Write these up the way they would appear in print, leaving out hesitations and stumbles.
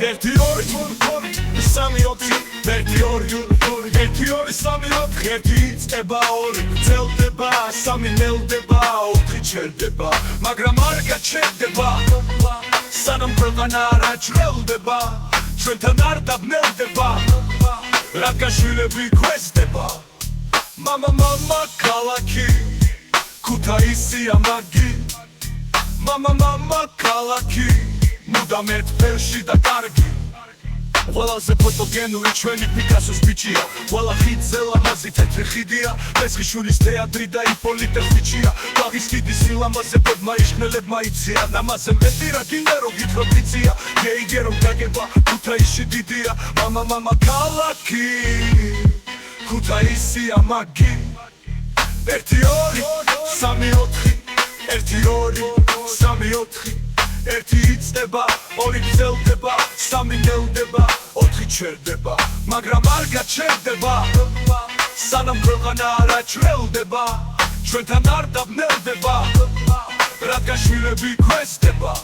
ერთი ორი სამი ოთხი ერთი ორი ერთი ორი სამი ოთხი ერთი იწყება ორი გრძელდება სამი ნელდება ოთხი ჩერდება მაგრამ არ გაჩერდება სანამ ქვეყანა არ აჭრელდება ჩვენთან არ დაბნელდება რადგან შვილები გვესდება მამა ქალაქი ქუთაისია მაგი მამა ქალაქი მუდამ ერთ ფერში და კარგი ყველაზე ფოტოგენური ჩვენი პიკასოს ბიჭია ყველა ხიდზე ლამაზი თეთრი ხიდია მესხიშვილის თეატრი და იპოლიტე ხვიჩია ბაღის ხიდის სილამაზე ბედმა იშხნელებმა იციან ამაზე მეტი რა გინდა რომ გითხრობ იცია გეიგე რომ გაგება ქუთაისში დიდია მამა ქალაქი ქუთაისია მაგი ერთი ორი სამი ოთხი ერთი ორი სამი ოთხი ერთი იწყება ორი გრძელდება სამი ნელდება ოთხი ჩერდება მაგრამ არ გაჩერდება სანამ ქვეყანა არ აჭრელდება ჩვენთან არ დაბნელდება რადგან შვილები გვესდება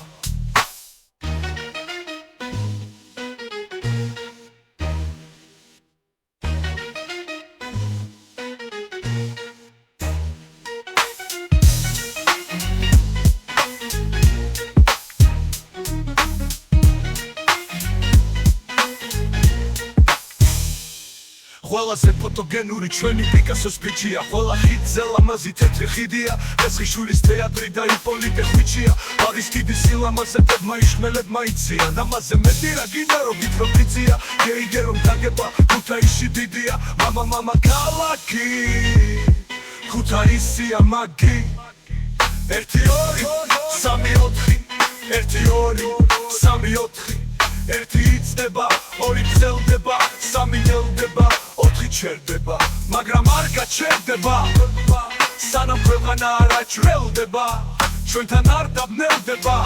ყველაზე ფოტოგენური ჩვენი პიკასოს ბიჭია ყველა ხიდზე ლამაზი თეთრი ხიდია მესხიშვილის თეატრი და იპოლიტე ხვიჩია ბაღის ხიდის სილამაზე ბედმა იშხნელებმა იციან ამაზე მეტი რა გინდა რომ გითხრობ იცია გეიგე რომ დაგება ქუთაისში დიდია მამა ქალაქი ქუთაისია მაგი ერთი ორი სამი ოთხი ერთი ორი სამი ოთხი ერთი იწყება ორი გრძელდება სამი ნელდება ოთხი ჩერდება მაგრამ არ გაჩერდება სანამ ქვეყანა არ აჭრელდება ჩვენთან არ დაბნელდება